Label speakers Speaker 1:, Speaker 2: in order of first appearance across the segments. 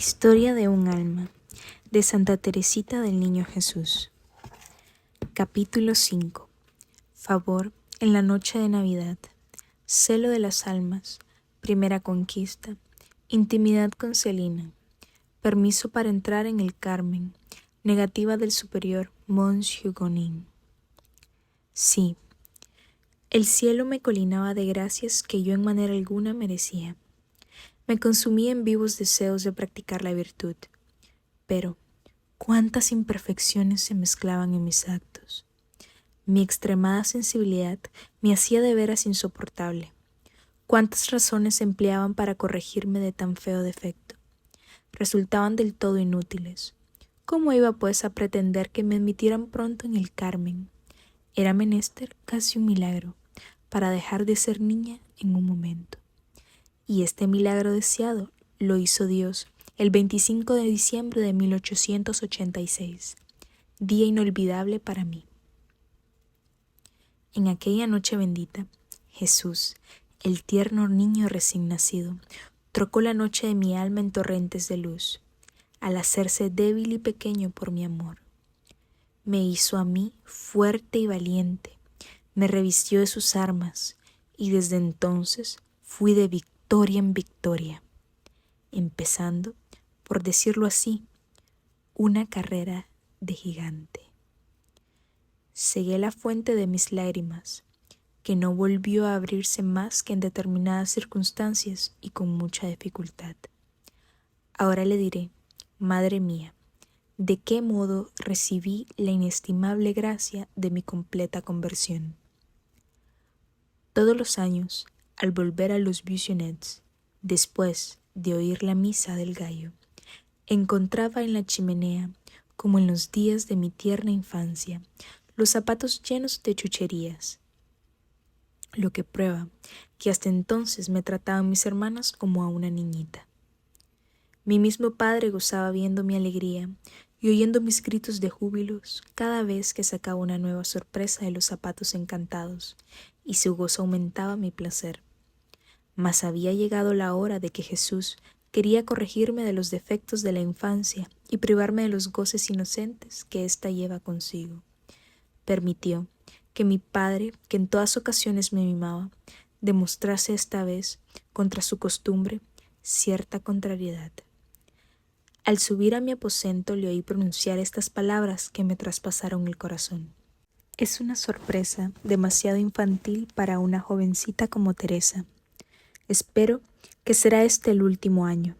Speaker 1: Historia de un alma, de Santa Teresita del Niño Jesús. Capítulo 5. Favor en la noche de Navidad. Celo de las almas. Primera conquista. Intimidad con Celina. Permiso para entrar en el Carmen. Negativa del superior Mons Hugonin. Sí, el cielo me colinaba de gracias que yo en manera alguna merecía. Me consumía en vivos deseos de practicar la virtud, pero cuántas imperfecciones se mezclaban en mis actos. Mi extremada sensibilidad me hacía de veras insoportable. Cuántas razones se empleaban para corregirme de tan feo defecto. Resultaban del todo inútiles. ¿Cómo iba pues a pretender que me admitieran pronto en el Carmen? Era menester casi un milagro para dejar de ser niña en un momento. Y este milagro deseado lo hizo Dios el 25 de diciembre de 1886, día inolvidable para mí. En aquella noche bendita, Jesús, el tierno niño recién nacido, trocó la noche de mi alma en torrentes de luz, al hacerse débil y pequeño por mi amor. Me hizo a mí fuerte y valiente, me revistió de sus armas, y desde entonces fui de victoria en victoria, empezando, por decirlo así, una carrera de gigante. Cegué la fuente de mis lágrimas, que no volvió a abrirse más que en determinadas circunstancias y con mucha dificultad. Ahora le diré, madre mía, de qué modo recibí la inestimable gracia de mi completa conversión. Todos los años, al volver a los Buissonets, después de oír la misa del gallo, encontraba en la chimenea, como en los días de mi tierna infancia, los zapatos llenos de chucherías, lo que prueba que hasta entonces me trataban mis hermanas como a una niñita. Mi mismo padre gozaba viendo mi alegría y oyendo mis gritos de júbilos cada vez que sacaba una nueva sorpresa de los zapatos encantados, y su gozo aumentaba mi placer. Mas había llegado la hora de que Jesús quería corregirme de los defectos de la infancia y privarme de los goces inocentes que ésta lleva consigo. Permitió que mi padre, que en todas ocasiones me mimaba, demostrase esta vez, contra su costumbre, cierta contrariedad. Al subir a mi aposento le oí pronunciar estas palabras que me traspasaron el corazón. Es una sorpresa demasiado infantil para una jovencita como Teresa. Espero que será este el último año.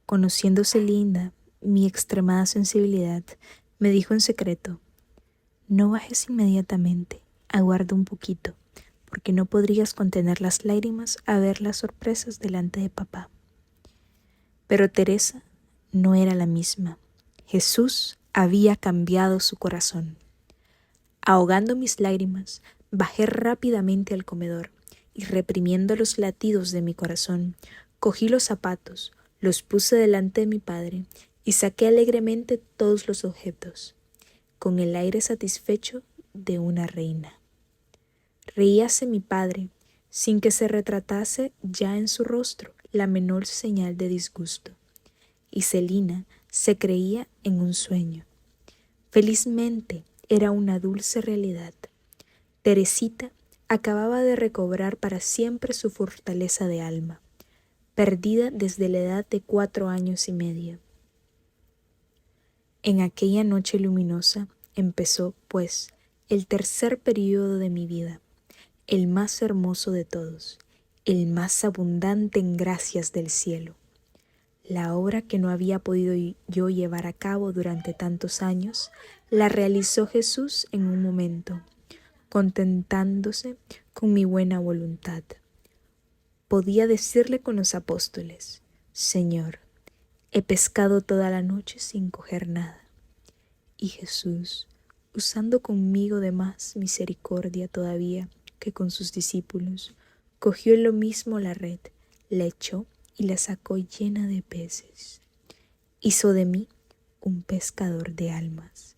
Speaker 1: Conociéndose linda, mi extremada sensibilidad, me dijo en secreto: no bajes inmediatamente, aguarda un poquito, porque no podrías contener las lágrimas a ver las sorpresas delante de papá. Pero Teresa no era la misma. Jesús había cambiado su corazón. Ahogando mis lágrimas, bajé rápidamente al comedor y, reprimiendo los latidos de mi corazón, cogí los zapatos, los puse delante de mi padre y saqué alegremente todos los objetos, con el aire satisfecho de una reina. Reíase mi padre, sin que se retratase ya en su rostro la menor señal de disgusto, y Celina se creía en un sueño. Felizmente era una dulce realidad. Teresita acababa de recobrar para siempre su fortaleza de alma, perdida desde la edad de 4 años y medio. En aquella noche luminosa empezó, pues, el tercer período de mi vida, el más hermoso de todos, el más abundante en gracias del cielo. La obra que no había podido yo llevar a cabo durante tantos años, la realizó Jesús en un momento, contentándose con mi buena voluntad. Podía decirle con los apóstoles: Señor, he pescado toda la noche sin coger nada. Y Jesús, usando conmigo de más misericordia todavía que con sus discípulos, cogió en lo mismo la red, la echó y la sacó llena de peces. Hizo de mí un pescador de almas.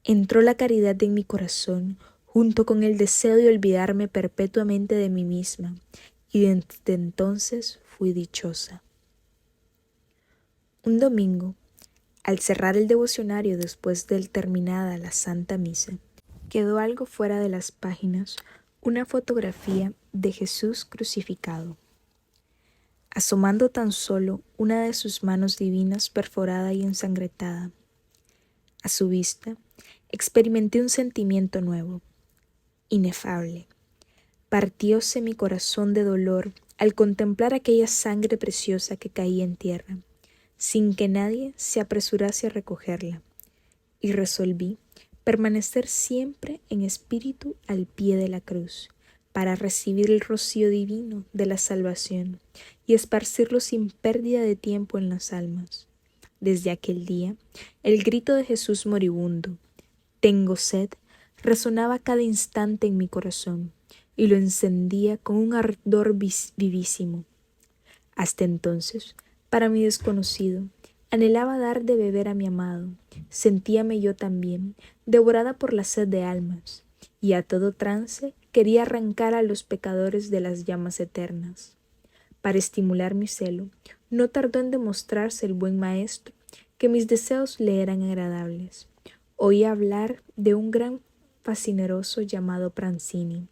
Speaker 1: Entró la caridad en mi corazón junto con el deseo de olvidarme perpetuamente de mí misma, y desde entonces fui dichosa. Un domingo, al cerrar el devocionario después de terminada la Santa Misa, quedó algo fuera de las páginas una fotografía de Jesús crucificado, asomando tan solo una de sus manos divinas perforada y ensangrentada. A su vista, experimenté un sentimiento nuevo, inefable. Partióse mi corazón de dolor al contemplar aquella sangre preciosa que caía en tierra, sin que nadie se apresurase a recogerla, y resolví permanecer siempre en espíritu al pie de la cruz, para recibir el rocío divino de la salvación y esparcirlo sin pérdida de tiempo en las almas. Desde aquel día, el grito de Jesús moribundo, «Tengo sed», resonaba cada instante en mi corazón y lo encendía con un ardor vivísimo. Hasta entonces, para mi desconocido, anhelaba dar de beber a mi amado. Sentíame yo también, devorada por la sed de almas, y a todo trance quería arrancar a los pecadores de las llamas eternas. Para estimular mi celo, no tardó en demostrarse el buen maestro que mis deseos le eran agradables. Oí hablar de un gran fascineroso llamado Pranzini,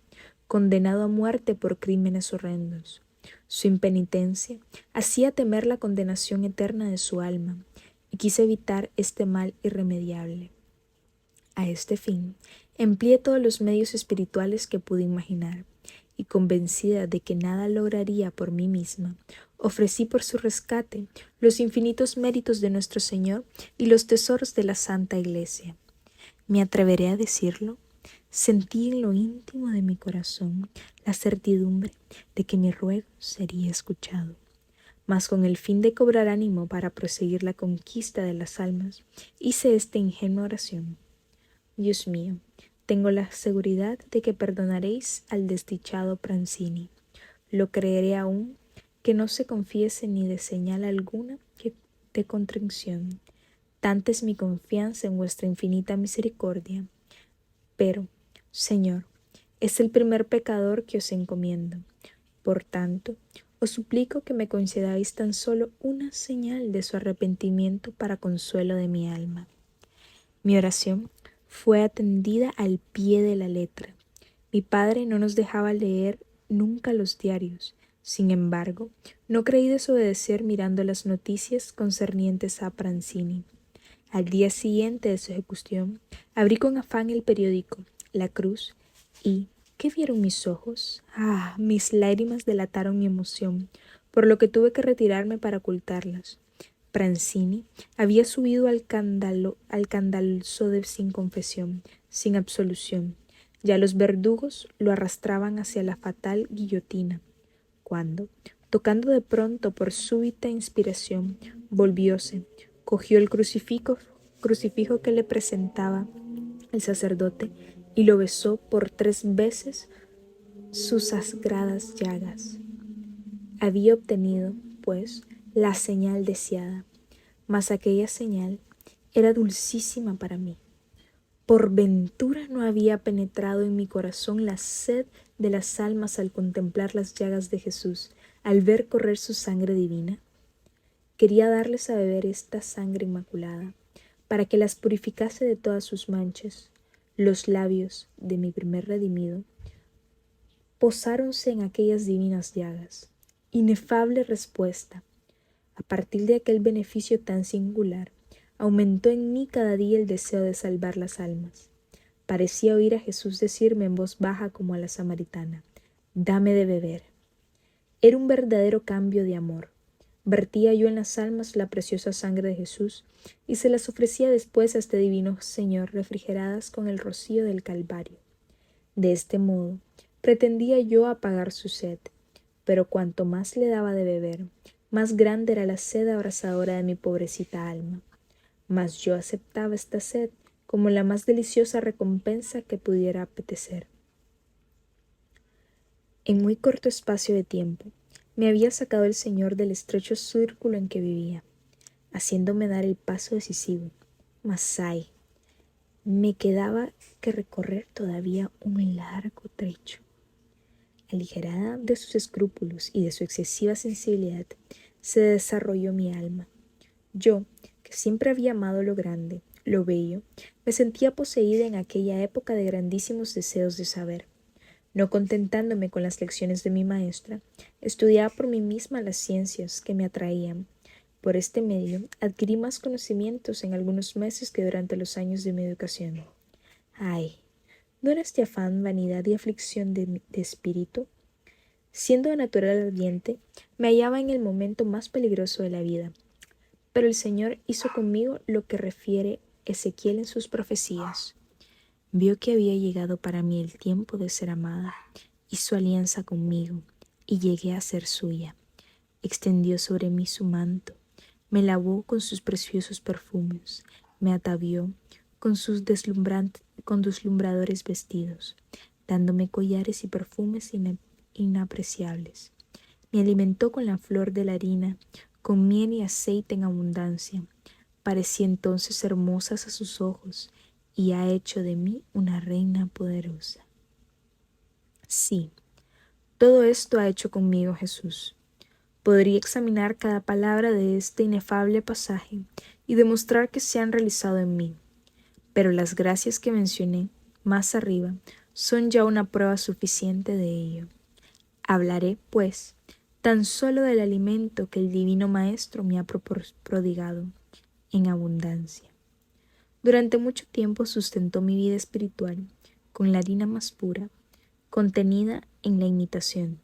Speaker 1: condenado a muerte por crímenes horrendos. Su impenitencia hacía temer la condenación eterna de su alma, y quise evitar este mal irremediable. A este fin, empleé todos los medios espirituales que pude imaginar, y convencida de que nada lograría por mí misma, ofrecí por su rescate los infinitos méritos de nuestro Señor y los tesoros de la Santa Iglesia. ¿Me atreveré a decirlo? Sentí en lo íntimo de mi corazón la certidumbre de que mi ruego sería escuchado. Mas con el fin de cobrar ánimo para proseguir la conquista de las almas, hice esta ingenua oración. Dios mío, tengo la seguridad de que perdonaréis al desdichado Pranzini. Lo creeré aún que no se confiese ni de señal alguna de contrición. Tanta es mi confianza en vuestra infinita misericordia. Pero, Señor, es el primer pecador que os encomiendo. Por tanto, os suplico que me concedáis tan solo una señal de su arrepentimiento para consuelo de mi alma. Mi oración fue atendida al pie de la letra. Mi padre no nos dejaba leer nunca los diarios. Sin embargo, no creí desobedecer mirando las noticias concernientes a Pranzini. Al día siguiente de su ejecución, abrí con afán el periódico, La Cruz, y ¿qué vieron mis ojos? Mis lágrimas delataron mi emoción, por lo que tuve que retirarme para ocultarlas. Pranzini había subido al candalzo sin confesión, sin absolución. Ya los verdugos lo arrastraban hacia la fatal guillotina, cuando, tocando de pronto por súbita inspiración, volvióse, cogió el crucifijo que le presentaba el sacerdote y lo besó por 3 veces sus sagradas llagas. Había obtenido, pues, la señal deseada, mas aquella señal era dulcísima para mí. Por ventura no había penetrado en mi corazón la sed de las almas al contemplar las llagas de Jesús, al ver correr su sangre divina. Quería darles a beber esta sangre inmaculada, para que las purificase de todas sus manchas. Los labios de mi primer redimido posáronse en aquellas divinas llagas. Inefable respuesta. A partir de aquel beneficio tan singular, aumentó en mí cada día el deseo de salvar las almas. Parecía oír a Jesús decirme en voz baja como a la samaritana, «Dame de beber». Era un verdadero cambio de amor. Vertía yo en las almas la preciosa sangre de Jesús y se las ofrecía después a este divino Señor refrigeradas con el rocío del Calvario. De este modo, pretendía yo apagar su sed, pero cuanto más le daba de beber, más grande era la sed abrasadora de mi pobrecita alma. Mas yo aceptaba esta sed como la más deliciosa recompensa que pudiera apetecer. En muy corto espacio de tiempo, me había sacado el Señor del estrecho círculo en que vivía, haciéndome dar el paso decisivo. Mas ¡ay! Me quedaba que recorrer todavía un largo trecho. Aligerada de sus escrúpulos y de su excesiva sensibilidad, se desarrolló mi alma. Yo, que siempre había amado lo grande, lo bello, me sentía poseída en aquella época de grandísimos deseos de saber. No contentándome con las lecciones de mi maestra, estudiaba por mí misma las ciencias que me atraían. Por este medio adquirí más conocimientos en algunos meses que durante los años de mi educación. Ay, ¿no era este afán vanidad y aflicción de espíritu? Siendo de natural ardiente, me hallaba en el momento más peligroso de la vida. Pero el Señor hizo conmigo lo que refiere Ezequiel en sus profecías. Vio que había llegado para mí el tiempo de ser amada, hizo alianza conmigo, y llegué a ser suya. Extendió sobre mí su manto, me lavó con sus preciosos perfumes, me atavió con deslumbradores vestidos, dándome collares y perfumes inapreciables. Me alimentó con la flor de la harina, con miel y aceite en abundancia. Parecí entonces hermosas a sus ojos, y ha hecho de mí una reina poderosa. Sí, todo esto ha hecho conmigo Jesús. Podría examinar cada palabra de este inefable pasaje y demostrar que se han realizado en mí, pero las gracias que mencioné más arriba son ya una prueba suficiente de ello. Hablaré, pues, tan solo del alimento que el Divino Maestro me ha prodigado en abundancia. Durante mucho tiempo sustentó mi vida espiritual con la harina más pura, contenida en la imitación.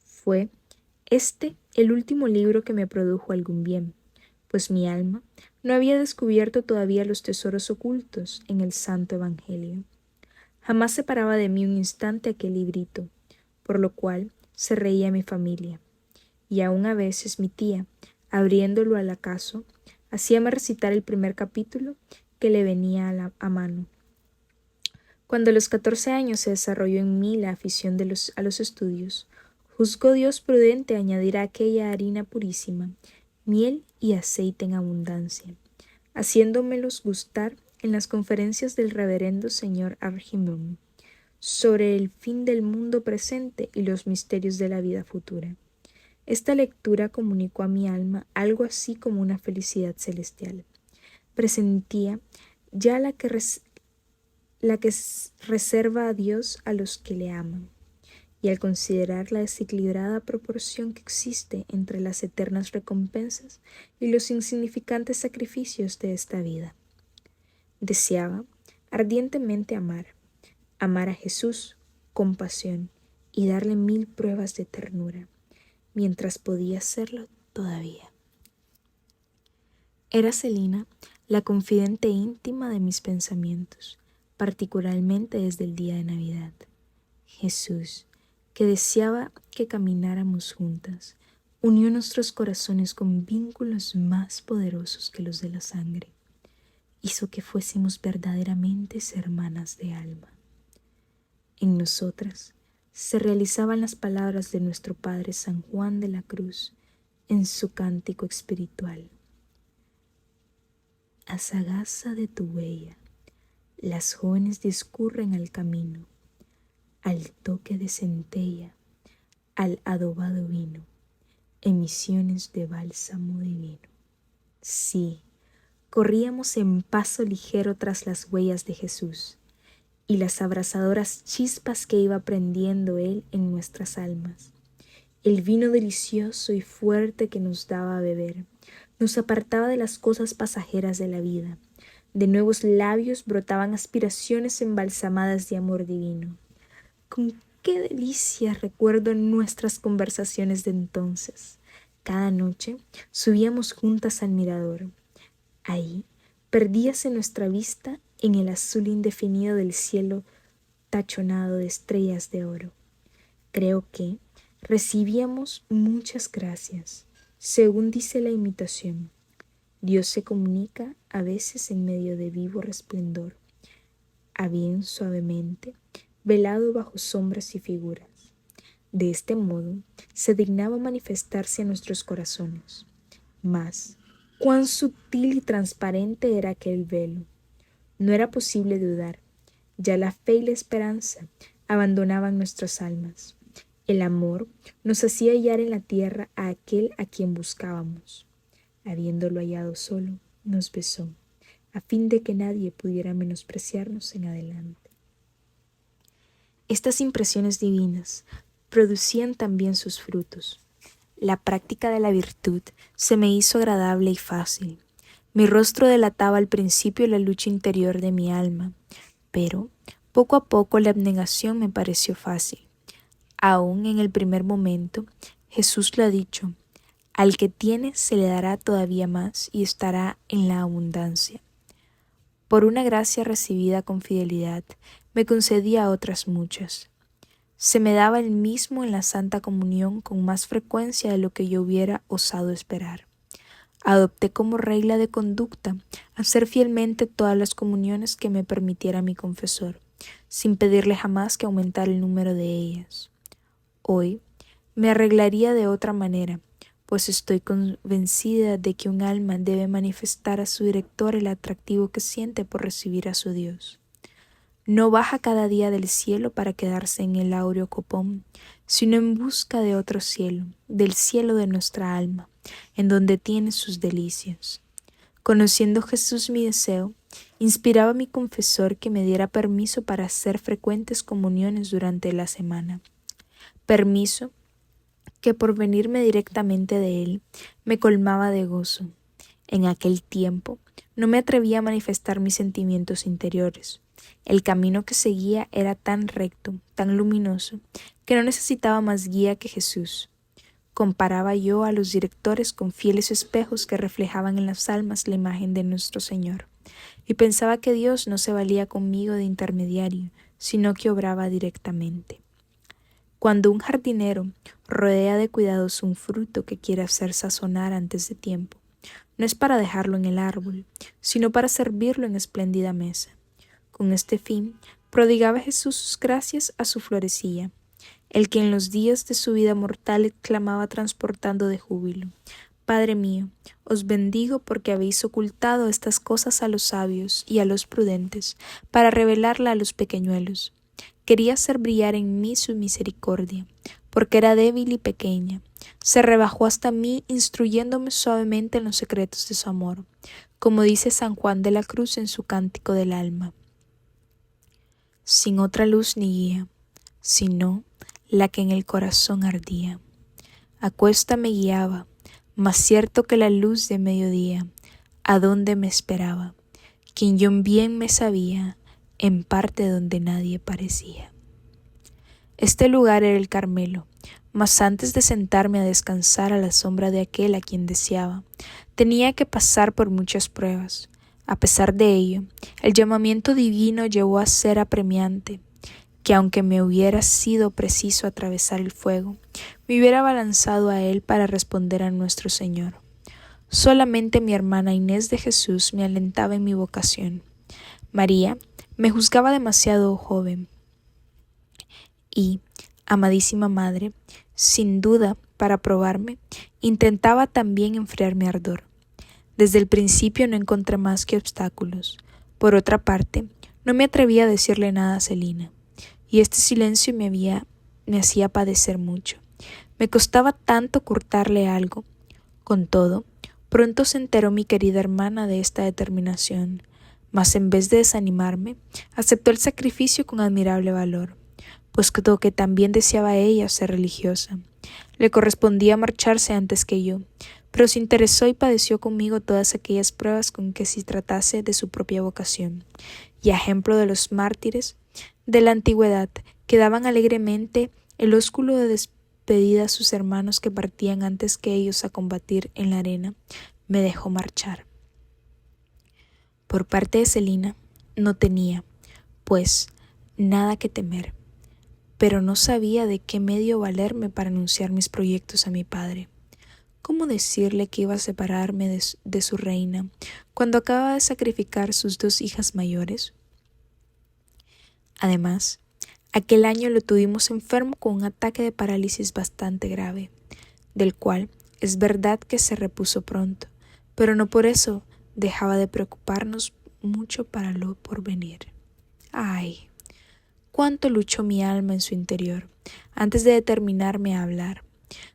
Speaker 1: Fue este el último libro que me produjo algún bien, pues mi alma no había descubierto todavía los tesoros ocultos en el Santo Evangelio. Jamás separaba de mí un instante aquel librito, por lo cual se reía mi familia, y aun a veces mi tía, abriéndolo al acaso, hacíame recitar el primer capítulo que le venía a mano. Cuando a los 14 años se desarrolló en mí la afición a los estudios, juzgó Dios prudente añadir a aquella harina purísima miel y aceite en abundancia, haciéndomelos gustar en las conferencias del reverendo señor Argimón sobre el fin del mundo presente y los misterios de la vida futura. Esta lectura comunicó a mi alma algo así como una felicidad celestial. Presentía ya la que reserva a Dios a los que le aman, y al considerar la desequilibrada proporción que existe entre las eternas recompensas y los insignificantes sacrificios de esta vida, deseaba ardientemente amar a Jesús con pasión y darle 1000 pruebas de ternura, mientras podía hacerlo todavía. Era Celina la confidente íntima de mis pensamientos, particularmente desde el día de Navidad. Jesús, que deseaba que camináramos juntas, unió nuestros corazones con vínculos más poderosos que los de la sangre. Hizo que fuésemos verdaderamente hermanas de alma. En nosotras se realizaban las palabras de nuestro Padre San Juan de la Cruz en su cántico espiritual. A sagaza de tu huella, las jóvenes discurren al camino, al toque de centella, al adobado vino, emisiones de bálsamo divino. Sí, corríamos en paso ligero tras las huellas de Jesús y las abrasadoras chispas que iba prendiendo Él en nuestras almas. El vino delicioso y fuerte que nos daba a beber nos apartaba de las cosas pasajeras de la vida. De nuevos labios brotaban aspiraciones embalsamadas de amor divino. Con qué delicia recuerdo nuestras conversaciones de entonces. Cada noche subíamos juntas al mirador. Ahí perdíase nuestra vista en el azul indefinido del cielo tachonado de estrellas de oro. Creo que recibíamos muchas gracias, según dice la imitación. Dios se comunica a veces en medio de vivo resplendor, a bien suavemente, velado bajo sombras y figuras. De este modo se dignaba manifestarse a nuestros corazones. Mas, cuán sutil y transparente era aquel velo. No era posible dudar. Ya la fe y la esperanza abandonaban nuestras almas. El amor nos hacía hallar en la tierra a aquel a quien buscábamos. Habiéndolo hallado solo, nos besó, a fin de que nadie pudiera menospreciarnos en adelante. Estas impresiones divinas producían también sus frutos. La práctica de la virtud se me hizo agradable y fácil. Mi rostro delataba al principio la lucha interior de mi alma, pero poco a poco la abnegación me pareció fácil. Aún en el primer momento, Jesús lo ha dicho: al que tiene se le dará todavía más y estará en la abundancia. Por una gracia recibida con fidelidad, me concedía otras muchas. Se me daba el mismo en la Santa Comunión con más frecuencia de lo que yo hubiera osado esperar. Adopté como regla de conducta hacer fielmente todas las comuniones que me permitiera mi confesor, sin pedirle jamás que aumentara el número de ellas. Hoy me arreglaría de otra manera, pues estoy convencida de que un alma debe manifestar a su director el atractivo que siente por recibir a su Dios. No baja cada día del cielo para quedarse en el áureo copón, sino en busca de otro cielo, del cielo de nuestra alma, en donde tiene sus delicias. Conociendo Jesús mi deseo, inspiraba a mi confesor que me diera permiso para hacer frecuentes comuniones durante la semana. Permiso que por venirme directamente de él me colmaba de gozo. En aquel tiempo no me atrevía a manifestar mis sentimientos interiores. El camino que seguía era tan recto, tan luminoso, que no necesitaba más guía que Jesús. Comparaba yo a los directores con fieles espejos que reflejaban en las almas la imagen de nuestro Señor, y pensaba que Dios no se valía conmigo de intermediario, sino que obraba directamente. Cuando un jardinero rodea de cuidados un fruto que quiere hacer sazonar antes de tiempo, no es para dejarlo en el árbol, sino para servirlo en espléndida mesa. Con este fin, prodigaba Jesús sus gracias a su florecilla, el que en los días de su vida mortal exclamaba transportando de júbilo: Padre mío, os bendigo porque habéis ocultado estas cosas a los sabios y a los prudentes, para revelarla a los pequeñuelos. Quería hacer brillar en mí su misericordia, porque era débil y pequeña. Se rebajó hasta mí, instruyéndome suavemente en los secretos de su amor, como dice San Juan de la Cruz en su Cántico del Alma. Sin otra luz ni guía, sino la que en el corazón ardía. A cuesta me guiaba, más cierto que la luz de mediodía, a donde me esperaba, quien yo bien me sabía, en parte donde nadie parecía. Este lugar era el Carmelo, mas antes de sentarme a descansar a la sombra de aquel a quien deseaba, tenía que pasar por muchas pruebas. A pesar de ello, el llamamiento divino llevó a ser apremiante, que aunque me hubiera sido preciso atravesar el fuego, me hubiera abalanzado a él para responder a nuestro Señor. Solamente mi hermana Inés de Jesús me alentaba en mi vocación. María me juzgaba demasiado joven y, amadísima madre, sin duda, para probarme, intentaba también enfriar mi ardor. Desde el principio no encontré más que obstáculos. Por otra parte, no me atrevía a decirle nada a Celina, y este silencio me hacía padecer mucho. Me costaba tanto ocultarle algo. Con todo, pronto se enteró mi querida hermana de esta determinación, mas en vez de desanimarme, aceptó el sacrificio con admirable valor, puesto que también deseaba ella ser religiosa. Le correspondía marcharse antes que yo, pero se interesó y padeció conmigo todas aquellas pruebas con que se tratase de su propia vocación, y a ejemplo de los mártires de la antigüedad que daban alegremente el ósculo de despedida a sus hermanos que partían antes que ellos a combatir en la arena, me dejó marchar. Por parte de Celina no tenía, pues, nada que temer, pero no sabía de qué medio valerme para anunciar mis proyectos a mi padre. ¿Cómo decirle que iba a separarme de su reina cuando acababa de sacrificar sus 2 hijas mayores? Además, aquel año lo tuvimos enfermo con un ataque de parálisis bastante grave, del cual es verdad que se repuso pronto, pero no por eso dejaba de preocuparnos mucho para lo porvenir. ¡Ay! Cuánto luchó mi alma en su interior antes de determinarme a hablar,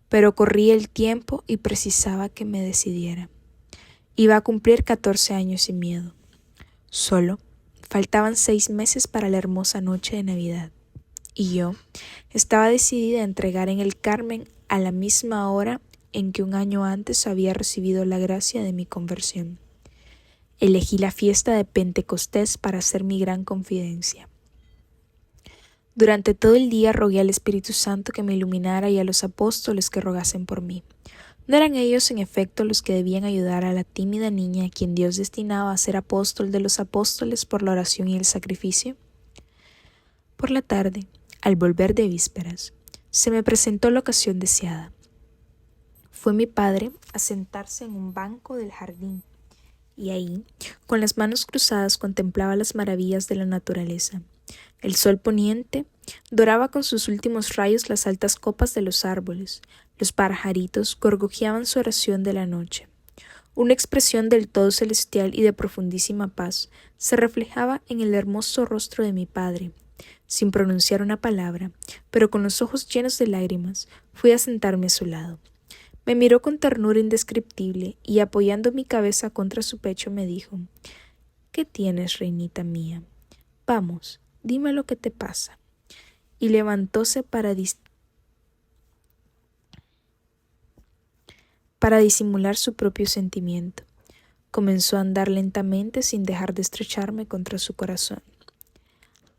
Speaker 1: pero corría el tiempo y precisaba que me decidiera. Iba a cumplir 14 años sin miedo. Solo faltaban 6 meses para la hermosa noche de Navidad, y yo estaba decidida a entregar en el Carmen a la misma hora en que un año antes había recibido la gracia de mi conversión. Elegí la fiesta de Pentecostés para hacer mi gran confidencia. Durante todo el día rogué al Espíritu Santo que me iluminara y a los apóstoles que rogasen por mí. ¿No eran ellos en efecto los que debían ayudar a la tímida niña a quien Dios destinaba a ser apóstol de los apóstoles por la oración y el sacrificio? Por la tarde, al volver de vísperas, se me presentó la ocasión deseada. Fue mi padre a sentarse en un banco del jardín, y ahí, con las manos cruzadas, contemplaba las maravillas de la naturaleza. El sol poniente doraba con sus últimos rayos las altas copas de los árboles. Los pajaritos gorgojeaban su oración de la noche. Una expresión del todo celestial y de profundísima paz se reflejaba en el hermoso rostro de mi padre. Sin pronunciar una palabra, pero con los ojos llenos de lágrimas, fui a sentarme a su lado. Me miró con ternura indescriptible y, apoyando mi cabeza contra su pecho, me dijo: «¿Qué tienes, reinita mía? Vamos, dime lo que te pasa». Y levantóse para disimular su propio sentimiento. Comenzó a andar lentamente sin dejar de estrecharme contra su corazón.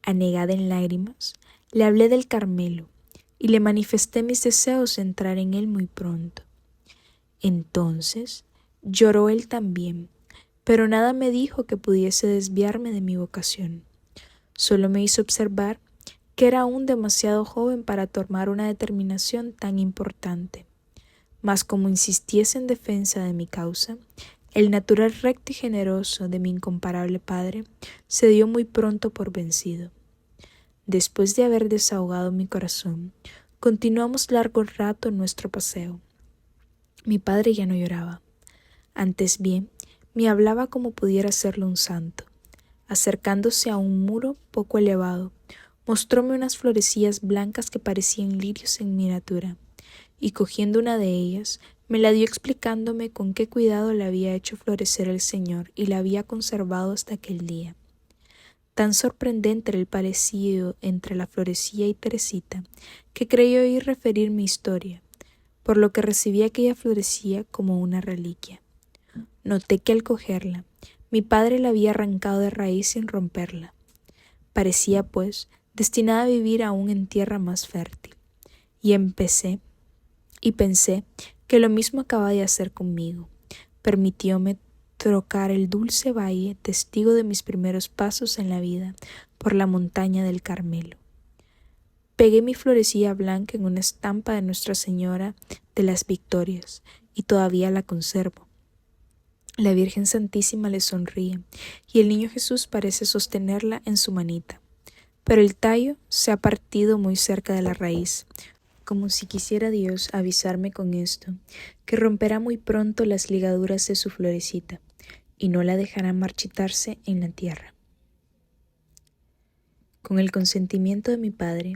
Speaker 1: Anegada en lágrimas, le hablé del Carmelo y le manifesté mis deseos de entrar en él muy pronto. Entonces lloró él también, pero nada me dijo que pudiese desviarme de mi vocación. Solo me hizo observar que era aún demasiado joven para tomar una determinación tan importante. Mas como insistiese en defensa de mi causa, el natural recto y generoso de mi incomparable padre se dio muy pronto por vencido. Después de haber desahogado mi corazón, continuamos largo rato en nuestro paseo. Mi padre ya no lloraba. Antes bien, me hablaba como pudiera hacerlo un santo. Acercándose a un muro poco elevado, mostróme unas florecillas blancas que parecían lirios en miniatura, y cogiendo una de ellas, me la dio explicándome con qué cuidado la había hecho florecer el Señor y la había conservado hasta aquel día. Tan sorprendente era el parecido entre la florecilla y Teresita, que creí oír referir mi historia, por lo que recibí aquella florecilla como una reliquia. Noté que al cogerla, mi padre la había arrancado de raíz sin romperla. Parecía, pues, destinada a vivir aún en tierra más fértil. Y pensé que lo mismo acaba de hacer conmigo. Permitióme trocar el dulce valle, testigo de mis primeros pasos en la vida, por la montaña del Carmelo. Pegué mi florecilla blanca en una estampa de Nuestra Señora de las Victorias, y todavía la conservo. La Virgen Santísima le sonríe, y el Niño Jesús parece sostenerla en su manita. Pero el tallo se ha partido muy cerca de la raíz, como si quisiera Dios avisarme con esto, que romperá muy pronto las ligaduras de su florecita, y no la dejará marchitarse en la tierra. Con el consentimiento de mi padre,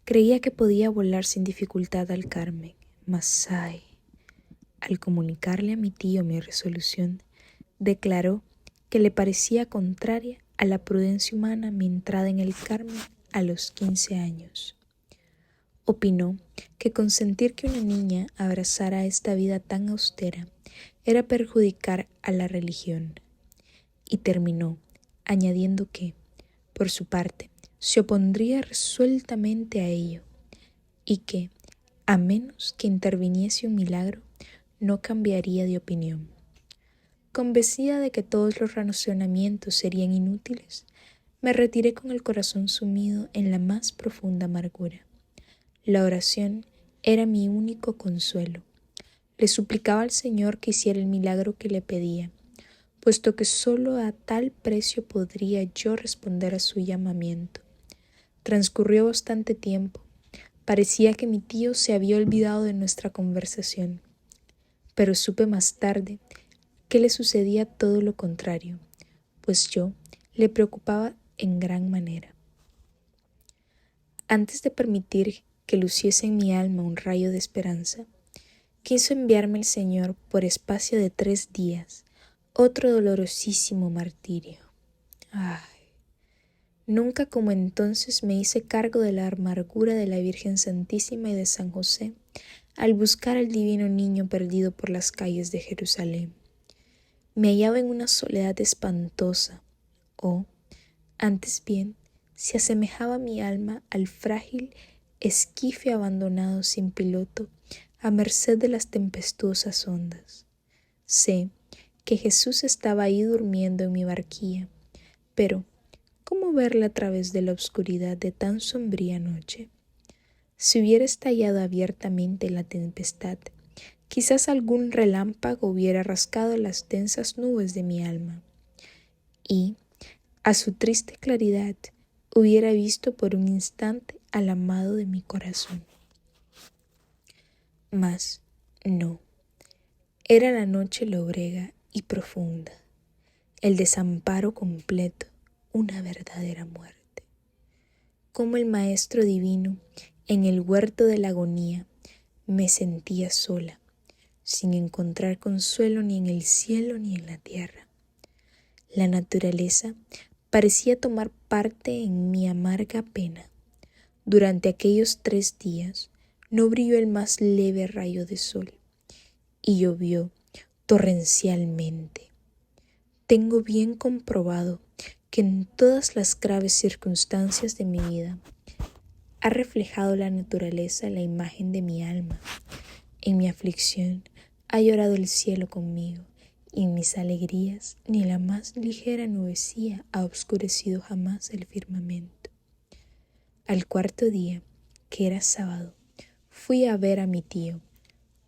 Speaker 1: creía que podía volar sin dificultad al Carmen, mas ay, al comunicarle a mi tío mi resolución, declaró que le parecía contraria a la prudencia humana mi entrada en el Carmen a los 15 años. Opinó que consentir que una niña abrazara esta vida tan austera era perjudicar a la religión, y terminó añadiendo que, por su parte, se opondría resueltamente a ello, y que, a menos que interviniese un milagro, no cambiaría de opinión. Convencida de que todos los razonamientos serían inútiles, me retiré con el corazón sumido en la más profunda amargura. La oración era mi único consuelo. Le suplicaba al Señor que hiciera el milagro que le pedía, puesto que solo a tal precio podría yo responder a su llamamiento. Transcurrió bastante tiempo. Parecía que mi tío se había olvidado de nuestra conversación, pero supe más tarde que le sucedía todo lo contrario, pues yo le preocupaba en gran manera. Antes de permitir que luciese en mi alma un rayo de esperanza, quiso enviarme el Señor por espacio de 3 días Otro dolorosísimo martirio. Ay, nunca como entonces me hice cargo de la amargura de la Virgen Santísima y de San José al buscar al divino niño perdido por las calles de Jerusalén. Me hallaba en una soledad espantosa, o, antes bien, se asemejaba mi alma al frágil esquife abandonado sin piloto a merced de las tempestuosas ondas. Sé que Jesús estaba ahí durmiendo en mi barquilla, pero ¿cómo verle a través de la oscuridad de tan sombría noche? Si hubiera estallado abiertamente la tempestad, quizás algún relámpago hubiera rascado las densas nubes de mi alma, y, a su triste claridad, hubiera visto por un instante al amado de mi corazón. Mas, no. Era la noche lóbrega y profunda, el desamparo completo, una verdadera muerte. Como el Maestro Divino, en el huerto de la agonía, me sentía sola, sin encontrar consuelo ni en el cielo ni en la tierra. La naturaleza parecía tomar parte en mi amarga pena. Durante aquellos 3 días no brilló el más leve rayo de sol, y llovió torrencialmente. Tengo bien comprobado que en todas las graves circunstancias de mi vida ha reflejado la naturaleza la imagen de mi alma. En mi aflicción ha llorado el cielo conmigo, y en mis alegrías ni la más ligera nubecilla ha oscurecido jamás el firmamento. Al 4.º día, que era sábado, fui a ver a mi tío.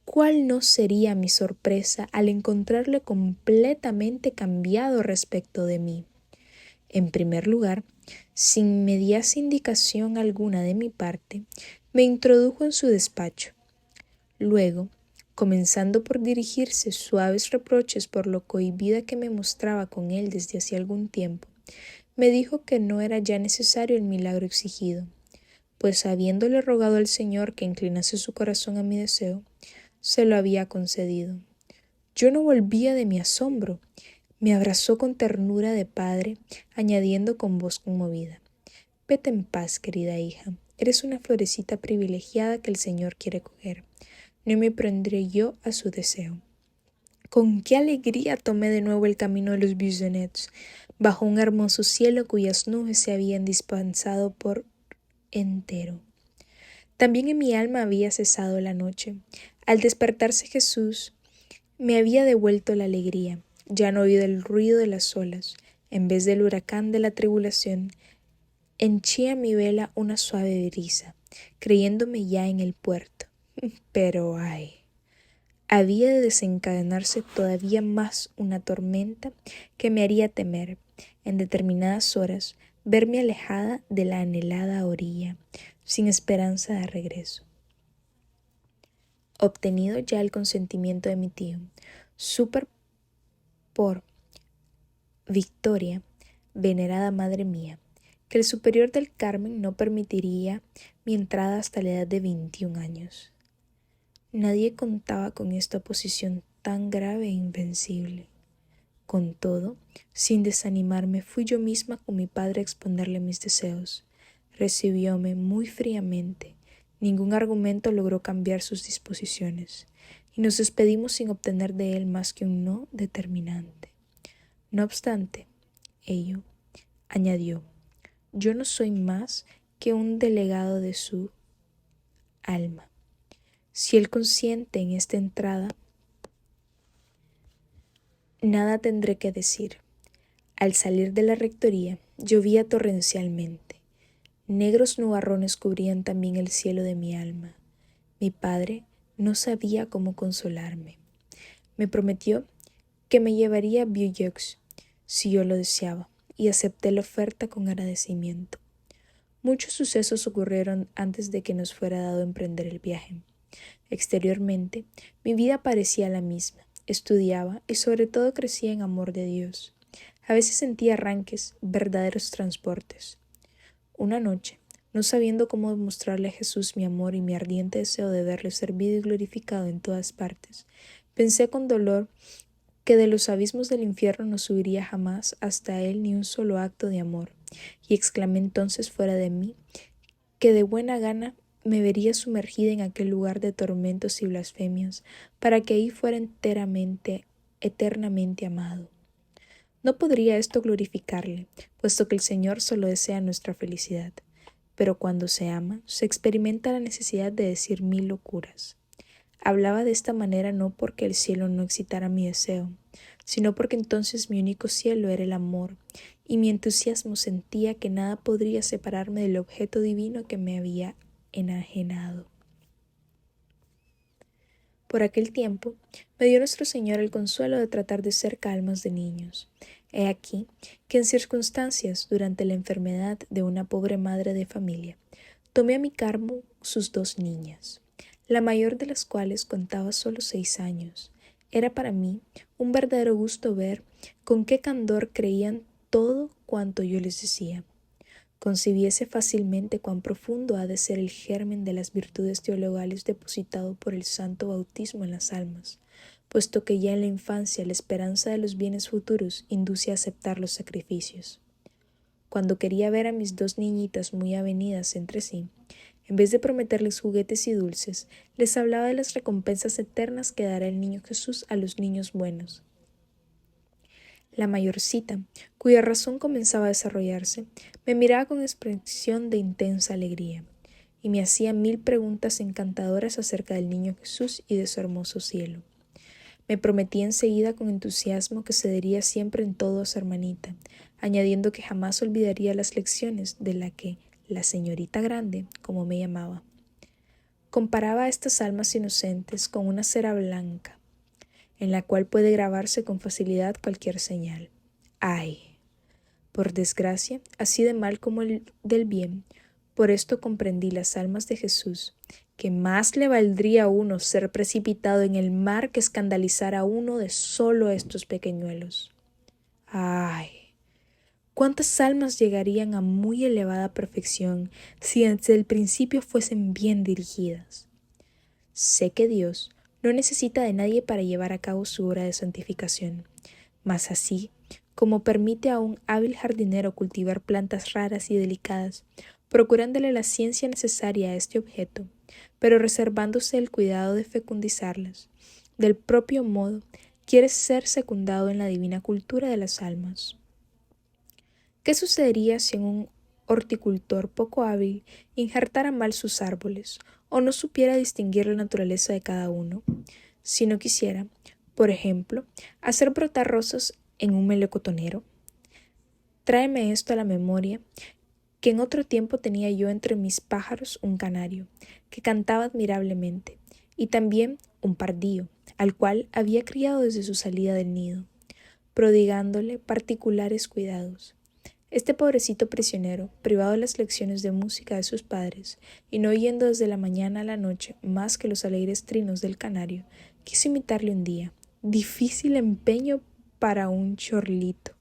Speaker 1: ¿Cuál no sería mi sorpresa al encontrarle completamente cambiado respecto de mí? En primer lugar, sin medias indicación alguna de mi parte, me introdujo en su despacho. Luego, comenzando por dirigirse suaves reproches por lo cohibida que me mostraba con él desde hacía algún tiempo, me dijo que no era ya necesario el milagro exigido, pues habiéndole rogado al Señor que inclinase su corazón a mi deseo, se lo había concedido. Yo no volvía de mi asombro. Me abrazó con ternura de padre, añadiendo con voz conmovida: «Vete en paz, querida hija. Eres una florecita privilegiada que el Señor quiere coger. No me opondré yo a su deseo». Con qué alegría tomé de nuevo el camino de los Buissonets, bajo un hermoso cielo cuyas nubes se habían dispersado por entero. También en mi alma había cesado la noche. Al despertarse Jesús, me había devuelto la alegría. Ya no oía el ruido de las olas. En vez del huracán de la tribulación, henchía mi vela una suave brisa, creyéndome ya en el puerto. Pero ¡ay! Había de desencadenarse todavía más una tormenta que me haría temer, en determinadas horas, verme alejada de la anhelada orilla, sin esperanza de regreso. Obtenido ya el consentimiento de mi tío, supe por Victoria, venerada madre mía, que el superior del Carmen no permitiría mi entrada hasta la edad de 21 años. Nadie contaba con esta oposición tan grave e invencible. Con todo, sin desanimarme, fui yo misma con mi padre a exponerle mis deseos. Recibióme muy fríamente. Ningún argumento logró cambiar sus disposiciones, y nos despedimos sin obtener de él más que un no determinante. No obstante ello, añadió, yo no soy más que un delegado de su alma. Si él consiente en esta entrada, nada tendré que decir. Al salir de la rectoría, llovía torrencialmente. Negros nubarrones cubrían también el cielo de mi alma. Mi padre no sabía cómo consolarme. Me prometió que me llevaría a Bayeux si yo lo deseaba, y acepté la oferta con agradecimiento. Muchos sucesos ocurrieron antes de que nos fuera dado emprender el viaje. Exteriormente, mi vida parecía la misma. Estudiaba y sobre todo crecía en amor de Dios. A veces sentía arranques, verdaderos transportes. Una noche, no sabiendo cómo demostrarle a Jesús mi amor y mi ardiente deseo de verle servido y glorificado en todas partes, pensé con dolor que de los abismos del infierno no subiría jamás hasta él ni un solo acto de amor, y exclamé entonces fuera de mí que de buena gana me vería sumergida en aquel lugar de tormentos y blasfemias, para que ahí fuera eternamente amado. No podría esto glorificarle, puesto que el Señor solo desea nuestra felicidad, pero cuando se ama, se experimenta la necesidad de decir 1000 locuras. Hablaba de esta manera no porque el cielo no excitara mi deseo, sino porque entonces mi único cielo era el amor, y mi entusiasmo sentía que nada podría separarme del objeto divino que me había enajenado. Por aquel tiempo me dio nuestro Señor el consuelo de tratar de cerca almas de niños. He aquí que en circunstancias durante la enfermedad de una pobre madre de familia, tomé a mi cargo sus 2 niñas, la mayor de las cuales contaba solo 6 años. Era para mí un verdadero gusto ver con qué candor creían todo cuanto yo les decía. Concibiese fácilmente cuán profundo ha de ser el germen de las virtudes teologales depositado por el santo bautismo en las almas, puesto que ya en la infancia la esperanza de los bienes futuros induce a aceptar los sacrificios. Cuando quería ver a mis 2 niñitas muy avenidas entre sí, en vez de prometerles juguetes y dulces, les hablaba de las recompensas eternas que dará el niño Jesús a los niños buenos. La mayorcita, cuya razón comenzaba a desarrollarse, me miraba con expresión de intensa alegría, y me hacía 1000 preguntas encantadoras acerca del niño Jesús y de su hermoso cielo. Me prometí enseguida con entusiasmo que cedería siempre en todo a su hermanita, añadiendo que jamás olvidaría las lecciones de la que la señorita grande, como me llamaba. Comparaba a estas almas inocentes con una cera blanca, en la cual puede grabarse con facilidad cualquier señal. ¡Ay! Por desgracia, así de mal como el del bien, por esto comprendí las almas de Jesús, que más le valdría a uno ser precipitado en el mar que escandalizar a uno de solo estos pequeñuelos. ¡Ay! ¿Cuántas almas llegarían a muy elevada perfección si desde el principio fuesen bien dirigidas? Sé que Dios no necesita de nadie para llevar a cabo su obra de santificación, mas así como permite a un hábil jardinero cultivar plantas raras y delicadas, procurándole la ciencia necesaria a este objeto, pero reservándose el cuidado de fecundizarlas, del propio modo quiere ser secundado en la divina cultura de las almas. ¿Qué sucedería si un horticultor poco hábil injertara mal sus árboles o no supiera distinguir la naturaleza de cada uno? Si no quisiera, por ejemplo, hacer brotar rosas en un melocotonero. Tráeme esto a la memoria que en otro tiempo tenía yo entre mis pájaros un canario, que cantaba admirablemente, y también un pardillo, al cual había criado desde su salida del nido, prodigándole particulares cuidados. Este pobrecito prisionero, privado de las lecciones de música de sus padres, y no oyendo desde la mañana a la noche más que los alegres trinos del canario, quiso imitarle un día. Difícil empeño para un chorlito.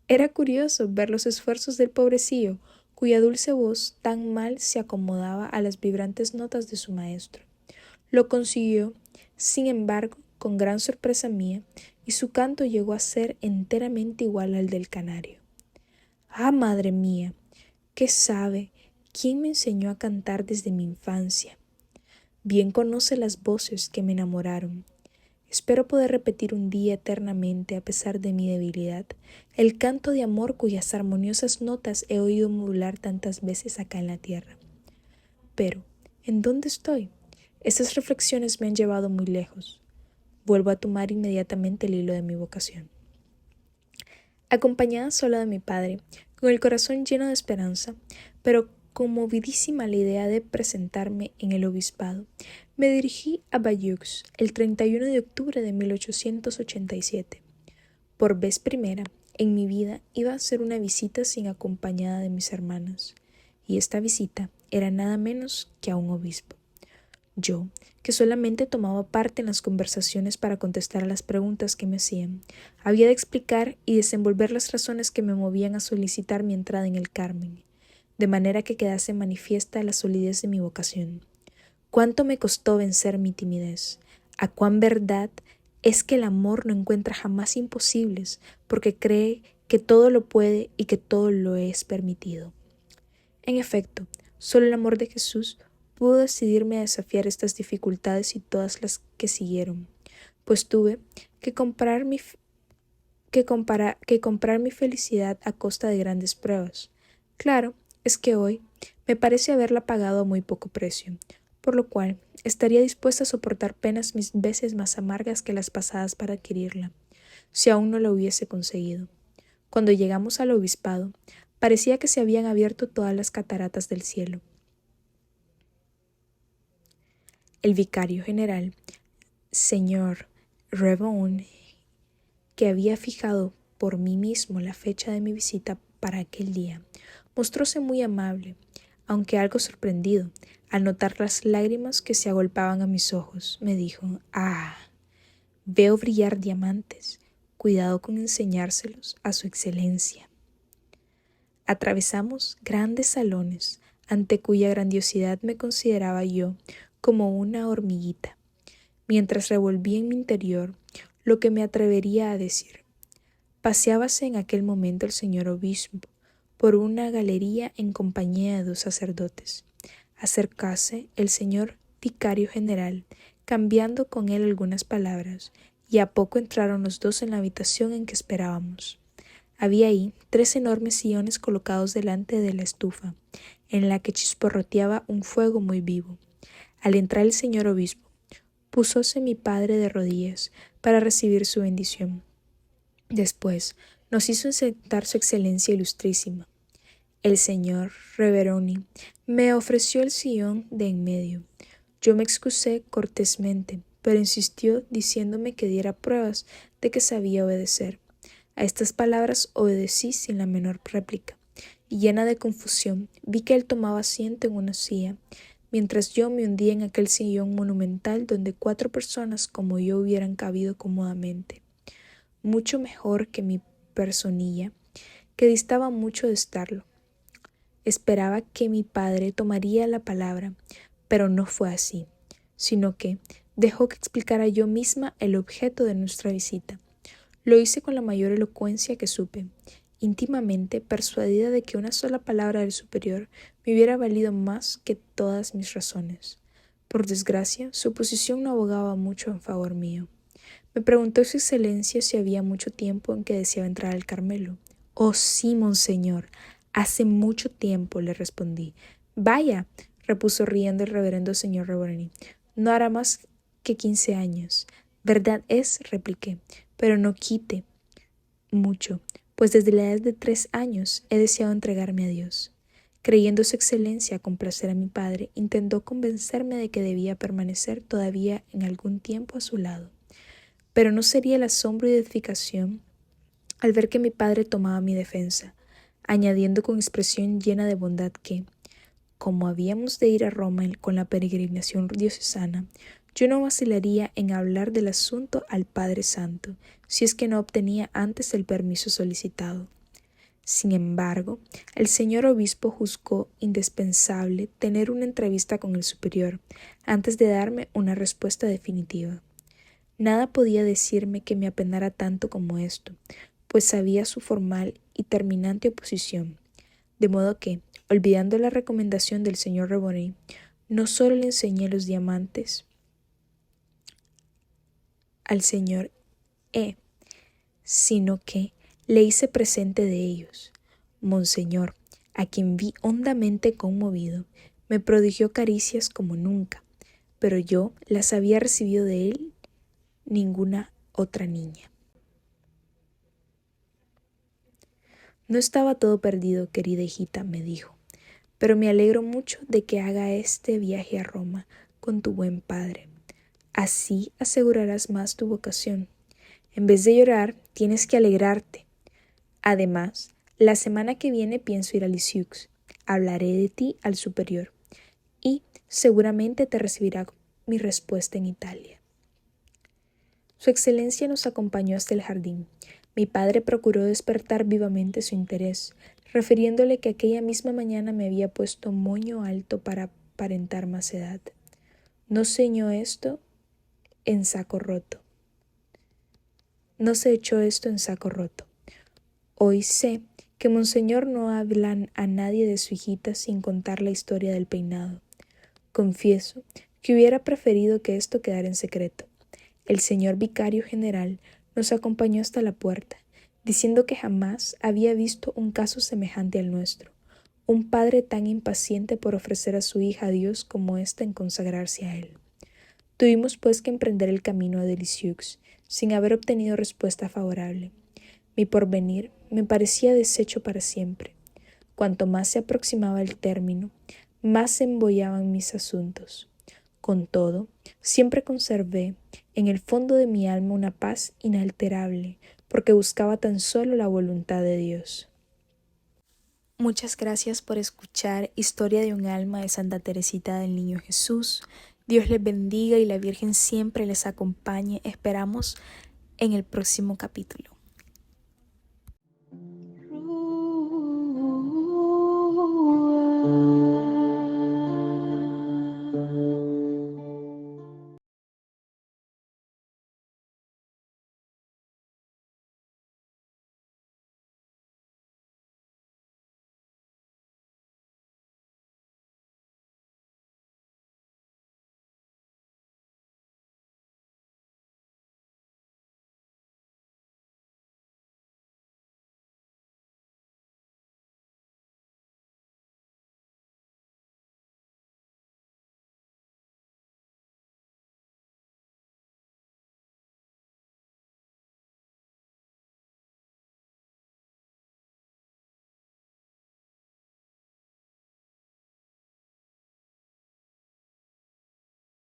Speaker 1: Era curioso ver los esfuerzos del pobrecillo, cuya dulce voz tan mal se acomodaba a las vibrantes notas de su maestro. Lo consiguió, sin embargo, con gran sorpresa mía, y su canto llegó a ser enteramente igual al del canario. ¡Ah, madre mía! ¿Qué sabe? ¿Quién me enseñó a cantar desde mi infancia? Bien conoce las voces que me enamoraron. Espero poder repetir un día eternamente, a pesar de mi debilidad, el canto de amor cuyas armoniosas notas he oído modular tantas veces acá en la tierra. Pero, ¿en dónde estoy? Estas reflexiones me han llevado muy lejos. Vuelvo a tomar inmediatamente el hilo de mi vocación. Acompañada sola de mi padre, con el corazón lleno de esperanza, pero conmovidísima la idea de presentarme en el obispado, me dirigí a Bayeux el 31 de octubre de 1887. Por vez primera en mi vida iba a hacer una visita sin acompañada de mis hermanas, y esta visita era nada menos que a un obispo. Yo, que solamente tomaba parte en las conversaciones para contestar a las preguntas que me hacían, había de explicar y desenvolver las razones que me movían a solicitar mi entrada en el Carmen, de manera que quedase manifiesta la solidez de mi vocación. Cuánto me costó vencer mi timidez, a cuán verdad es que el amor no encuentra jamás imposibles, porque cree que todo lo puede y que todo lo es permitido. En efecto, solo el amor de Jesús pudo decidirme a desafiar estas dificultades y todas las que siguieron, pues tuve que comprar mi felicidad a costa de grandes pruebas. Claro, es que hoy me parece haberla pagado a muy poco precio, por lo cual estaría dispuesta a soportar penas 1000 veces más amargas que las pasadas para adquirirla, si aún no la hubiese conseguido. Cuando llegamos al obispado, parecía que se habían abierto todas las cataratas del cielo. El vicario general, señor Rebon, que había fijado por mí mismo la fecha de mi visita para aquel día, mostróse muy amable, aunque algo sorprendido, al notar las lágrimas que se agolpaban a mis ojos. Me dijo: «Ah, veo brillar diamantes. Cuidado con enseñárselos a su excelencia». Atravesamos grandes salones, ante cuya grandiosidad me consideraba yo como una hormiguita, mientras revolvía en mi interior lo que me atrevería a decir. Paseábase en aquel momento el señor obispo por una galería en compañía de 2 sacerdotes. Acercase el señor vicario general, cambiando con él algunas palabras, y a poco entraron los 2 en la habitación en que esperábamos. Había ahí 3 enormes sillones colocados delante de la estufa, en la que chisporroteaba un fuego muy vivo. Al entrar el señor obispo, púsose mi padre de rodillas para recibir su bendición. Después nos hizo sentar su excelencia ilustrísima. El señor Reveroni me ofreció el sillón de en medio. Yo me excusé cortésmente, pero insistió diciéndome que diera pruebas de que sabía obedecer. A estas palabras obedecí sin la menor réplica, y llena de confusión vi que él tomaba asiento en una silla, mientras yo me hundía en aquel sillón monumental donde 4 personas como yo hubieran cabido cómodamente. Mucho mejor que mi personilla, que distaba mucho de estarlo. Esperaba que mi padre tomaría la palabra, pero no fue así, sino que dejó que explicara yo misma el objeto de nuestra visita. Lo hice con la mayor elocuencia que supe, íntimamente persuadida de que una sola palabra del superior me hubiera valido más que todas mis razones. Por desgracia, su posición no abogaba mucho en favor mío. Me preguntó su excelencia si había mucho tiempo en que deseaba entrar al Carmelo. «Oh, sí, monseñor, hace mucho tiempo», le respondí. «Vaya», repuso riendo el reverendo señor Reboreni, «no hará más que 15 años». «Verdad es», repliqué, «pero no quite mucho, pues desde la edad de 3 años he deseado entregarme a Dios». Creyendo su excelencia complacer a mi padre, intentó convencerme de que debía permanecer todavía en algún tiempo a su lado. Pero no sería el asombro y edificación al ver que mi padre tomaba mi defensa, añadiendo con expresión llena de bondad que, como habíamos de ir a Roma con la peregrinación diocesana, yo no vacilaría en hablar del asunto al Padre Santo, si es que no obtenía antes el permiso solicitado. Sin embargo, el señor obispo juzgó indispensable tener una entrevista con el superior antes de darme una respuesta definitiva. Nada podía decirme que me apenara tanto como esto, pues sabía su formal y terminante oposición, de modo que, olvidando la recomendación del señor Reboney, no solo le enseñé los diamantes al señor E, sino que le hice presente de ellos. Monseñor, a quien vi hondamente conmovido, me prodigió caricias como nunca, pero yo las había recibido de él ninguna otra niña. «No estaba todo perdido, querida hijita», me dijo, «pero me alegro mucho de que haga este viaje a Roma con tu buen padre. Así asegurarás más tu vocación. En vez de llorar, tienes que alegrarte. Además, la semana que viene pienso ir a Lisieux. Hablaré de ti al superior y seguramente te recibirá mi respuesta en Italia». Su excelencia nos acompañó hasta el jardín. Mi padre procuró despertar vivamente su interés, refiriéndole que aquella misma mañana me había puesto moño alto para aparentar más edad. No ceñó esto en saco roto. No se echó esto en saco roto. Hoy sé que Monseñor no habla a nadie de su hijita sin contar la historia del peinado. Confieso que hubiera preferido que esto quedara en secreto. El señor vicario general nos acompañó hasta la puerta, diciendo que jamás había visto un caso semejante al nuestro, un padre tan impaciente por ofrecer a su hija a Dios como ésta en consagrarse a él. Tuvimos pues que emprender el camino de Lisieux, sin haber obtenido respuesta favorable. Mi porvenir me parecía deshecho para siempre. Cuanto más se aproximaba el término, más se embollaban mis asuntos. Con todo, siempre conservé en el fondo de mi alma una paz inalterable, porque buscaba tan solo la voluntad de Dios. Muchas gracias por escuchar Historia de un alma de Santa Teresita del Niño Jesús. Dios les bendiga y la Virgen siempre les acompañe. Esperamos en el próximo capítulo.